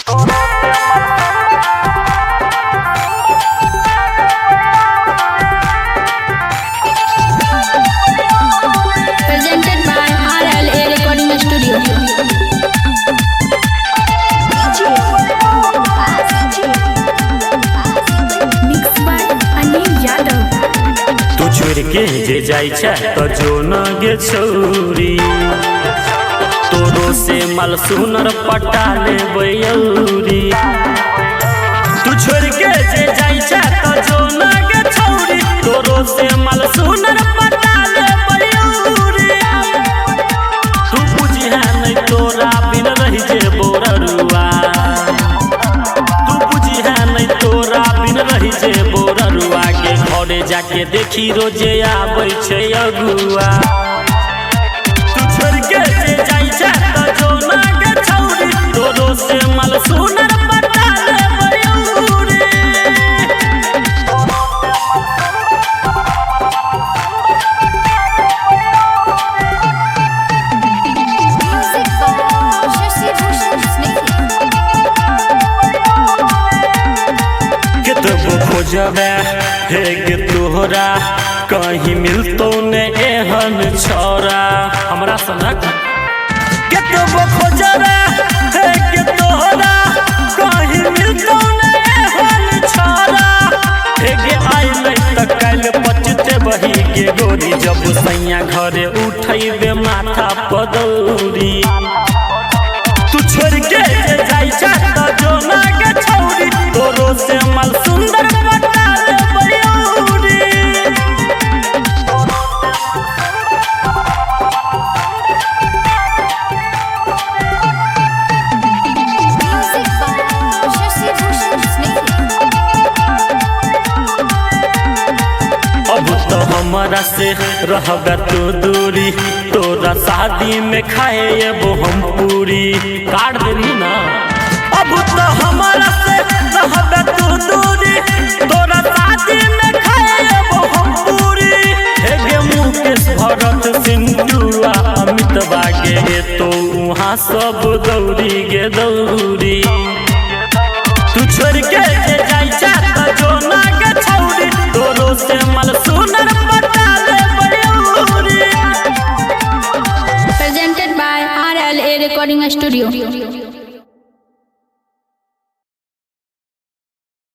Presented by RLA Recording Studio. Mixed by Anil Yadav. तू छोड़ के जे जाई छा तो जो न गे छौरी तोरो से मल सुनर पटा ले बयौरी। तू छोड़ के जे जाई छा तो जो न गे छौरी तोरो से मल सुनर पटा ले बयौरी। तू बुझिया नहीं तोरा बिन रही जे बोररुआ। तू बुझिया नहीं तोरा बिन रही जे बोररुआ के घरे जाके देखी रोजे आबै छै अगुआ। तू छोड़ के जे जाई छा तो जो ना गे छौरी तोरो से मल सुनर पटा ले बयौरी। Music by Shashi Bhushan Snake. केतबो खोजबे हे गे तोहरा कहीं मिलतो ने एहन छोरा हमरा सनक। केतबो खोजबे हे गे तोहरा कहीं मिलतो ने एहन छोरा। हे गे आई नहीं त काल पचते बही गे गोरी जब सैया घरे उठैबे माथा पदौरी। तू छोड़ के जे जाई छा तो जो ना गे छौरी तोरो से मल सुंदर पटा ले बयौरी। Music by Shashi Bhushan Snake. अब तो हमारा से रहगा तू दूरी तोरा शादी में खाए एबो हम पूरी काट देली ना। अब तो हमारा से रहगा तू दूरी तोरा शादी में खाए एबो हम पूरी। हे गे मुकेश भरत सिंधुआ अमित बागे तो वहाँ सब दौड़ी गे दौड़ी। तू छोड़ के जे जाई छा तो जो ना गे छौरी तोरो से मल सुनर पटा ले बयौरी। Presented by RLA Recording Studio.